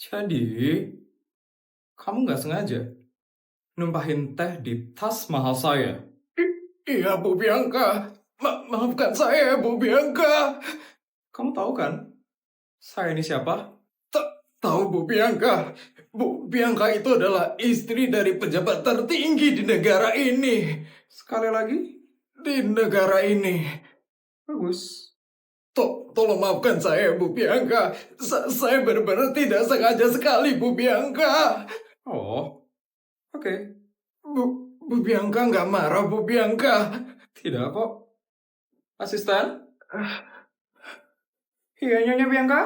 Jadi, kamu nggak sengaja numpahin teh di tas mahal saya. Iya, Bu Bianca. Maafkan saya, Bu Bianca. Kamu tahu kan, saya ini siapa? Tahu, Bu Bianca. Bu Bianca itu adalah istri dari pejabat tertinggi di negara ini. Sekali lagi, di negara ini. Bagus. Tolong maafkan saya, Bu Bianca. Saya benar-benar tidak sengaja sekali, Bu Bianca. Oh, oke. Bu Bianca nggak marah, Bu Bianca. Tidak kok. Asisten? Iya, Nyonya Bianca.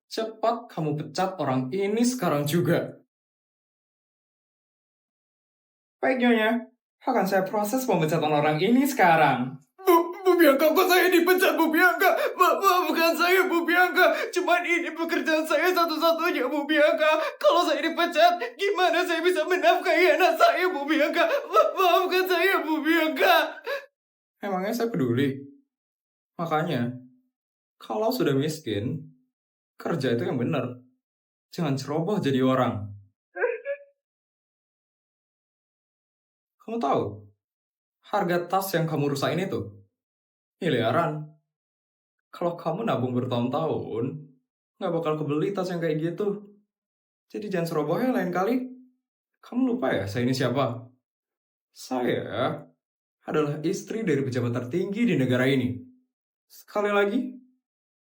Cepat kamu pecat orang ini sekarang juga. Baik, Nyonya. Akan saya proses pemecatan orang ini sekarang. Bu Bianca, kok saya dipecat, Bu Bianca? Maafkan saya, Bu Bianca. Cuman ini pekerjaan saya satu-satunya, Bu Bianca. Kalau saya dipecat, gimana saya bisa menafkahi anak saya, Bu Bianca? Maafkan saya, Bu Bianca. Emangnya saya peduli? Makanya, kalau sudah miskin, kerja itu yang benar. Jangan ceroboh jadi orang. Kamu tahu, harga tas yang kamu rusakin itu miliaran. Kalau kamu nabung bertahun-tahun, nggak bakal kebeli tas yang kayak gitu. Jadi jangan ceroboh ya lain kali. Kamu lupa ya saya ini siapa? Saya adalah istri dari pejabat tertinggi di negara ini. Sekali lagi,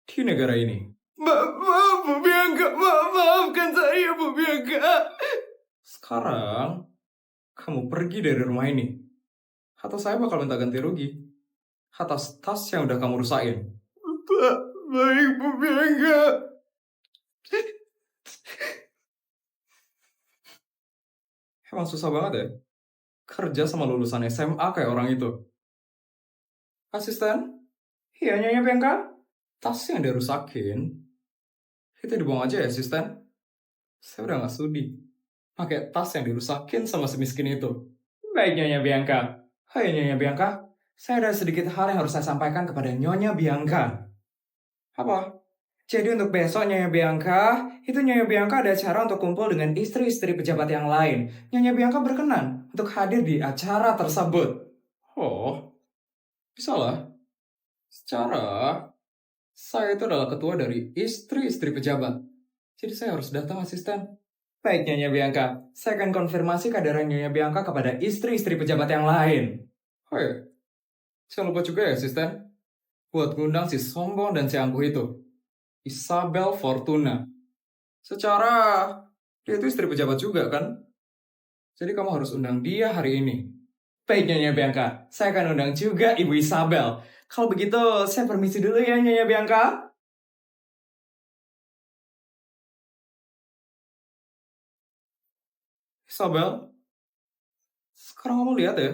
di negara ini. Maaf, Bu Bianca. Maafkan saya, Bu Bianca. Sekarang, kamu pergi dari rumah ini. Atau saya bakal minta ganti rugi atas tas yang udah kamu rusakin. Baik, Bu Bianca. Emang susah banget ya kerja sama lulusan SMA kayak orang itu. Asisten? Iya, Nyonya Bianca. Tas yang dia rusakin, itu dibuang aja ya, asisten. Saya udah gak sudi pakai tas yang dirusakin sama semiskin itu. Baik, Nyonya Bianca. Hai, Nyonya Bianca. Saya ada sedikit hal yang harus saya sampaikan kepada Nyonya Bianca. Apa? Jadi untuk besok Nyonya Bianca, itu Nyonya Bianca ada acara untuk kumpul dengan istri-istri pejabat yang lain. Nyonya Bianca berkenan untuk hadir di acara tersebut. Oh, bisa lah. Secara, saya itu adalah ketua dari istri-istri pejabat. Jadi saya harus datang, asisten. Baik, Nyonya Bianca. Saya akan konfirmasi kehadiran Nyonya Bianca kepada istri-istri pejabat yang lain. Oh ya, jangan lupa juga ya, asisten. Buat ngundang si sombong dan si angkuh itu. Isabel Fortuna. Secara, dia itu istri pejabat juga kan? Jadi kamu harus undang dia hari ini. Baik, Nyonya Bianca. Saya akan undang juga Ibu Isabel. Kalau begitu, saya permisi dulu ya, Nyonya Bianca. Isabel, sekarang kamu lihat ya.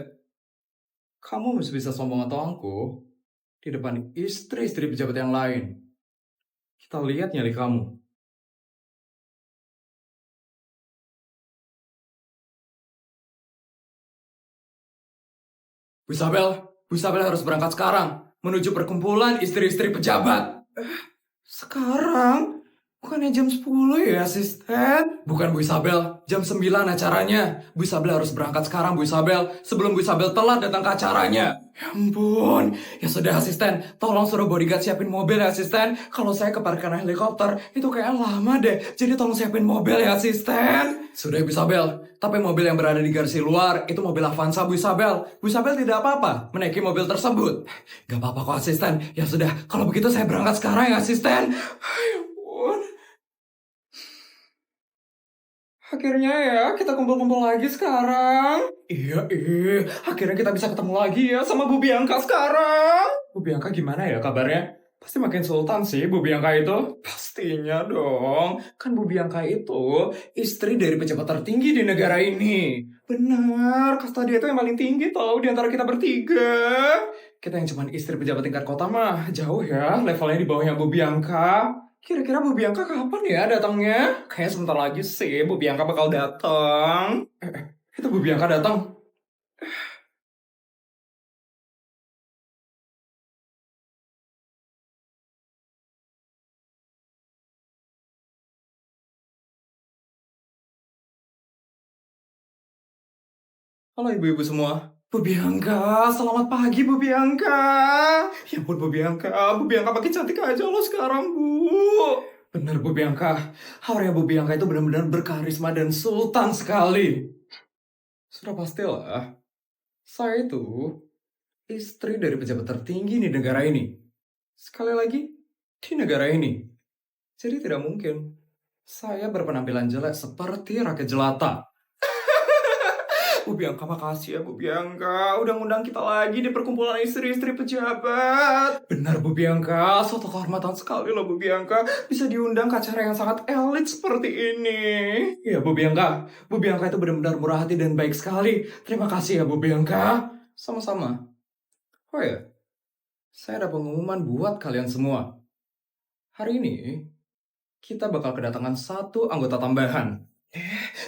Kamu masih bisa sombong atau angkuh di depan istri-istri pejabat yang lain. Kita lihat nyali kamu. Bu Isabel harus berangkat sekarang menuju perkumpulan istri-istri pejabat. Sekarang? Bukannya jam 10 ya, asisten? Bukan, Bu Isabel. Jam 9 acaranya. Bu Isabel harus berangkat sekarang, Bu Isabel. Sebelum Bu Isabel telat datang ke acaranya. Ya ampun. Ya sudah, asisten. Tolong suruh bodyguard siapin mobil ya, asisten. Kalau saya ke parkiran helikopter, itu kayak lama deh. Jadi tolong siapin mobil ya, asisten. Sudah, Bu Isabel. Tapi mobil yang berada di garasi luar, itu mobil Avanza, Bu Isabel. Bu Isabel tidak apa-apa menaiki mobil tersebut. Gak apa-apa kok, asisten. Ya sudah, kalau begitu saya berangkat sekarang ya, asisten. Ya ampun. Akhirnya ya, kita kumpul-kumpul lagi sekarang. Iya, akhirnya kita bisa ketemu lagi ya sama Bu Bianca sekarang. Bu Bianca gimana ya kabarnya? Pasti makin sultan sih Bu Bianca itu. Pastinya dong. Kan Bu Bianca itu istri dari pejabat tertinggi di negara ini. Benar, kasta dia itu yang paling tinggi tau di antara kita bertiga. Kita yang cuma istri pejabat tingkat kota mah jauh ya levelnya di bawahnya Bu Bianca. Kira-kira Bu Bianca kapan ya datangnya? Kayaknya sebentar lagi sih Bu Bianca bakal datang. Itu Bu Bianca datang. Halo ibu-ibu semua. Bu Bianca, selamat pagi Bu Bianca. Ya ampun Bu Bianca, Bu Bianca makin cantik aja loh sekarang Bu. Bener Bu Bianca, auranya Bu Bianca itu benar-benar berkarisma dan sultan sekali. Sudah pastilah, saya itu istri dari pejabat tertinggi di negara ini. Sekali lagi, di negara ini. Jadi tidak mungkin saya berpenampilan jelek seperti rakyat jelata. Bu Bianca, makasih ya Bu Bianca. Udah ngundang kita lagi di perkumpulan istri-istri pejabat. Benar Bu Bianca, suatu kehormatan sekali loh Bu Bianca. Bisa diundang ke acara yang sangat elit seperti ini. Ya Bu Bianca, Bu Bianca itu benar-benar murah hati dan baik sekali. Terima kasih ya Bu Bianca. Sama-sama. Oh ya, saya ada pengumuman buat kalian semua. Hari ini, kita bakal kedatangan satu anggota tambahan.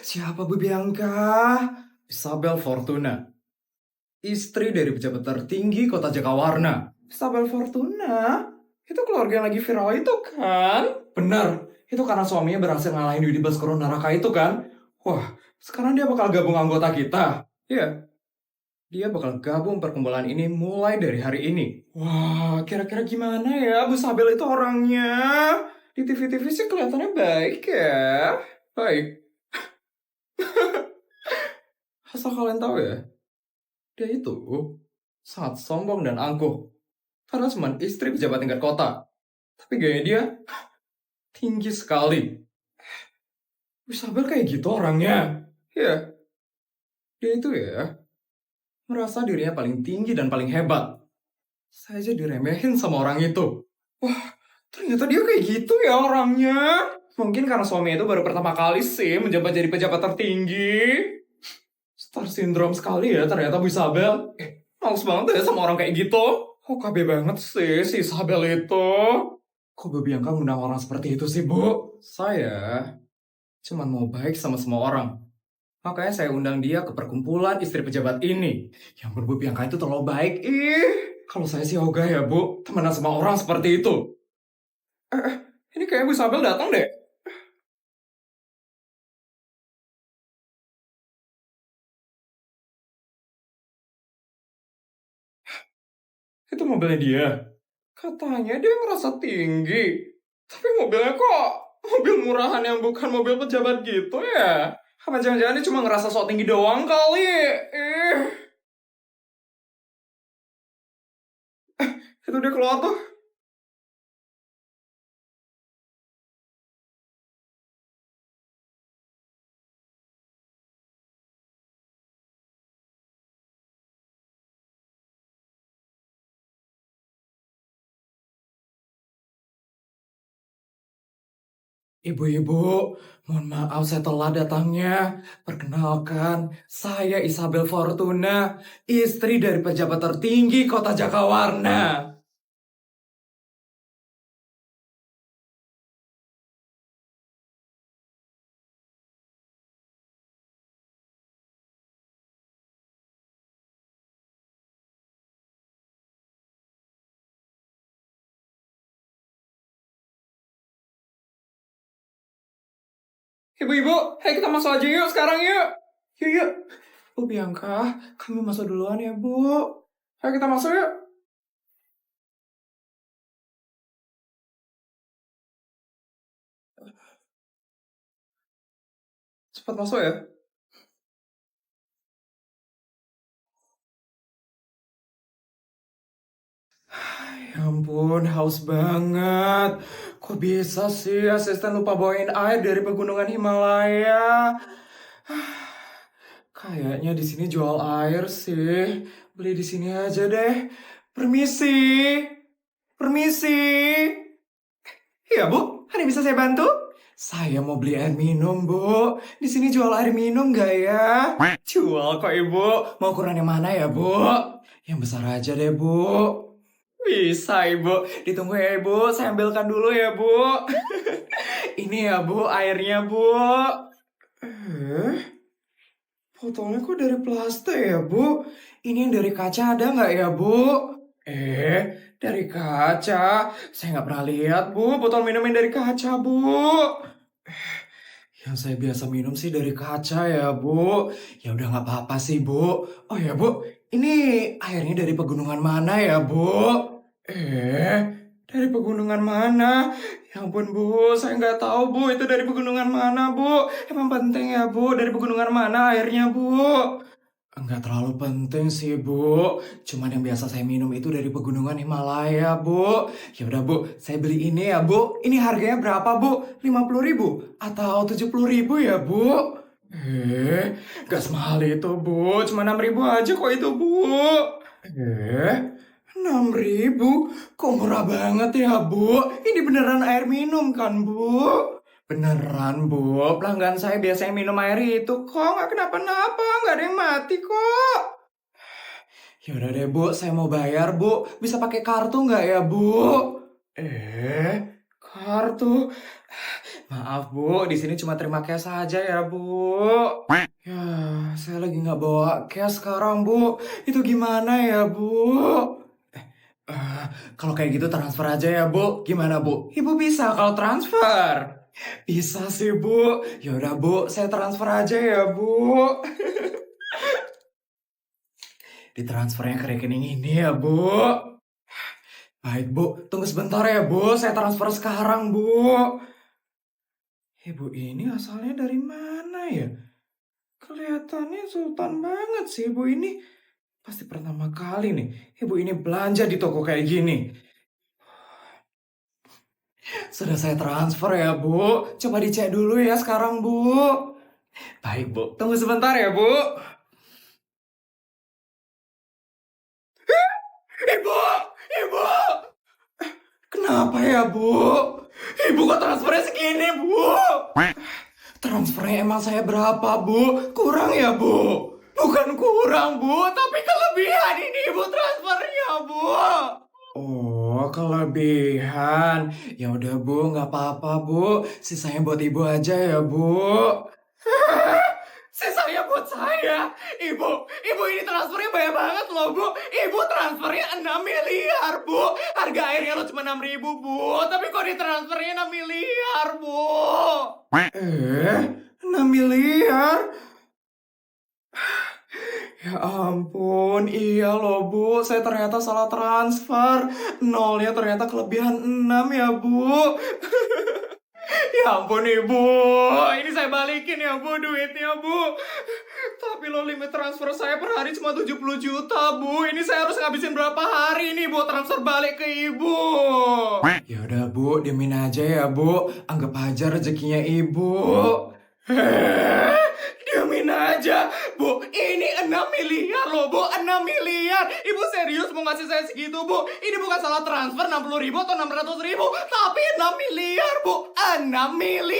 Siapa Bu Bianca? Isabel Fortuna, istri dari pejabat tertinggi kota Jakawarna. Isabel Fortuna? Itu keluarga yang lagi viral itu kan? Benar, itu karena suaminya berhasil ngalahin Widi Baskoro Naraka itu kan? Wah, sekarang dia bakal gabung anggota kita. Iya, dia bakal gabung perkumpulan ini mulai dari hari ini. Wah, kira-kira gimana ya Bu Isabel itu orangnya? Di TV-TV sih kelihatannya baik ya. Baik. Asal kalian tahu ya, dia itu sangat sombong dan angkuh. Padahal cuma istri pejabat tingkat kota. Tapi gaya dia tinggi sekali. Isabel kayak gitu orangnya. Ya, dia itu ya merasa dirinya paling tinggi dan paling hebat. Saya aja diremehin sama orang itu. Wah, ternyata dia kayak gitu ya orangnya. Mungkin karena suami itu baru pertama kali sih menjabat jadi pejabat tertinggi. Star syndrome sekali ya ternyata Bu Isabel. Males banget ya sama orang kayak gitu. Kok KB banget sih si Isabel itu. Kok Bu Bianca ngundang orang seperti itu sih, Bu? Saya cuma mau baik sama semua orang. Makanya saya undang dia ke perkumpulan istri pejabat ini. Yang Bu Bianca itu terlalu baik. Kalau saya sih ogah ya, Bu. Temenan sama orang seperti itu. Ini kayak Bu Isabel datang deh. Itu mobilnya dia. Katanya dia ngerasa tinggi. Tapi mobilnya kok mobil murahan yang bukan mobil pejabat gitu ya? Apa jangan-jangan dia cuma ngerasa sok tinggi doang kali? Itu dia keluar tuh. Ibu-ibu, mohon maaf saya telat datangnya. Perkenalkan, saya Isabel Fortuna, istri dari pejabat tertinggi kota Jakawarna. Ibu-ibu, ayo kita masuk aja yuk sekarang yuk. Yuk, yuk. Bu Bianca, kami masuk duluan ya, Bu. Ayo kita masuk yuk. Cepat masuk ya. Ya ampun, haus banget. Kok bisa sih asisten lupa bawain air dari pegunungan Himalaya? Kayaknya di sini jual air sih. Beli di sini aja deh. Permisi. Permisi. Iya, Bu. Ada yang bisa saya bantu? Saya mau beli air minum, Bu. Di sini jual air minum nggak ya? Jual kok, Ibu. Mau ukuran yang mana ya, Bu? Yang besar aja deh, Bu. Bisa, Ibu. Ditunggu ya, Ibu. Saya ambilkan dulu ya, Bu. Ini ya, Bu, airnya, Bu. Botolnya kok dari plastik ya, Bu? Ini yang dari kaca ada nggak ya, Bu? Dari kaca? Saya nggak pernah lihat, Bu. Botol minum yang dari kaca, Bu. Yang saya biasa minum sih dari kaca ya, Bu. Ya udah nggak apa-apa sih, Bu. Oh ya, Bu, ini airnya dari pegunungan mana ya, Bu? Eh, dari pegunungan mana? Ya ampun, Bu, saya nggak tahu, Bu, itu dari pegunungan mana, Bu. Emang penting ya, Bu, dari pegunungan mana airnya, Bu? Enggak terlalu penting sih, Bu. Cuman yang biasa saya minum itu dari pegunungan Himalaya, Bu. Ya udah, Bu, saya beli ini ya, Bu. Ini harganya berapa, Bu? 50.000 atau 70.000 ya, Bu? Gak semahal itu, Bu. Cuma 6.000 aja kok itu, Bu. 6.000? Kok murah banget ya, Bu? Ini beneran air minum kan, Bu? Beneran, Bu. Pelanggan saya biasanya minum air itu kok. Nggak kenapa-napa. Nggak ada yang mati kok. Ya udah deh, Bu. Saya mau bayar, Bu. Bisa pakai kartu nggak ya, Bu? Kartu. Maaf, Bu. Di sini cuma terima cash saja ya, Bu. Ya, saya lagi nggak bawa cash sekarang, Bu. Itu gimana ya, Bu? Eh, kalau kayak gitu transfer aja ya, Bu. Gimana, Bu? Ibu bisa kalau transfer? Bisa sih, Bu. Ya udah, Bu, saya transfer aja ya, Bu. Ditransfernya ke rekening ini ya, Bu. Baik, Bu. Tunggu sebentar ya, Bu. Saya transfer sekarang, Bu. Ibu ini asalnya dari mana ya? Kelihatannya sultan banget sih ibu ini. Pasti pertama kali nih ibu ini belanja di toko kayak gini. Sudah saya transfer ya, Bu. Coba dicek dulu ya sekarang, Bu. Baik, Bu. Tunggu sebentar ya, Bu. Ibu! Ibu! Kenapa ya, Bu? Ibu kok transfernya segini, Bu? Transfernya emang saya berapa, Bu? Kurang ya, Bu? Bukan kurang, Bu, tapi kelebihan ini Ibu transfernya, Bu. Oh, kelebihan. Ya udah, Bu, nggak apa-apa, Bu. Sisanya buat Ibu aja ya, Bu. Sisanya buat saya. Ibu ini transfernya banyak banget loh, Bu. Ibu transfernya 6 miliar, Bu. Harga airnya lo cuma 6.000, Bu. Tapi kok ditransfernya 6 miliar, Bu? 6 miliar? Ya ampun, iya loh, Bu. Saya ternyata salah transfer. Nolnya ternyata kelebihan 6 ya, Bu. Ya ampun, Ibu. Ini saya balikin ya, Bu, duitnya, Bu. Tapi lo limit transfer saya per hari cuma 70 juta, Bu. Ini saya harus ngabisin berapa hari nih buat transfer balik ke Ibu? Ya udah, Bu, diemin aja ya, Bu. Anggap aja rezekinya Ibu. Diemin aja, Bu. Ini 6 miliar loh, Bu. 6 miliar. Ibu serius mau ngasih saya segitu, Bu? Ini bukan salah transfer 60.000 atau 600.000, tapi 6 miliar, Bu. 6 miliar.